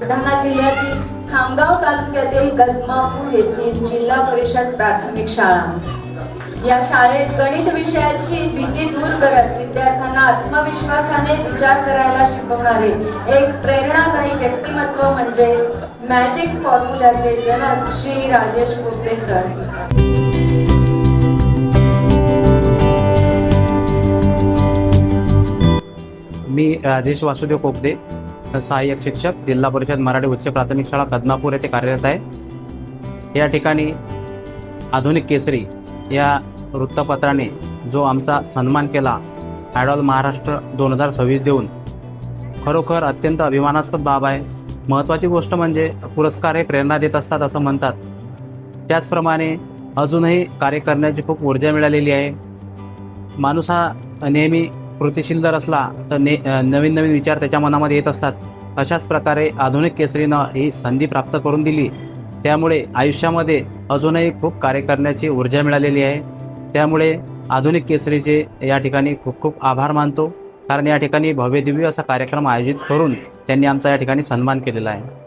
बुलढाणा जिल्ह्यातील खामगाव तालुक्यातील कदमापूर येथील जिल्हा परिषद प्राथमिक शाळा या शाळेत गणित विषयाची भीती दूर करत विद्यार्थ्यांना आत्मविश्वासाने विचार करायला शिकवणारे एक प्रेरणादायी व्यक्तिमत्व म्हणजे मॅजिक फॉर्म्युलाचे जनक श्री राजेश कोपडे सर। मी राजेश वासुदेव कोपदे, सहाय्यक शिक्षक, जिल्हा परिषद मराठी उच्च प्राथमिक शाळा कदमापूर येथे कार्यरत आहे। या ठिकाणी आधुनिक केसरी या वृत्तपत्राने जो आमचा सन्मान केला आयडॉल महाराष्ट्र 2026 देऊन खरोखर अत्यंत अभिमानास्पद बाब आहे। महत्त्वाची गोष्ट म्हणजे पुरस्कार हे प्रेरणा देत असतात असं म्हणतात, त्याचप्रमाणे अजूनही कार्य करण्याची खूप ऊर्जा मिळालेली आहे। माणूस हा नेहमी कृतिशील जर असला तर नवीन नवीन विचार त्याच्या मनामध्ये येत असतात। अशाच प्रकारे आधुनिक केसरीनं ही संधी प्राप्त करून दिली, त्यामुळे आयुष्यामध्ये अजूनही खूप कार्य करण्याची ऊर्जा मिळालेली आहे। त्यामुळे आधुनिक केसरीचे या ठिकाणी खूप खूप आभार मानतो, कारण या ठिकाणी भव्यदिव्य असा कार्यक्रम आयोजित करून त्यांनी आमचा या ठिकाणी सन्मान केलेला आहे।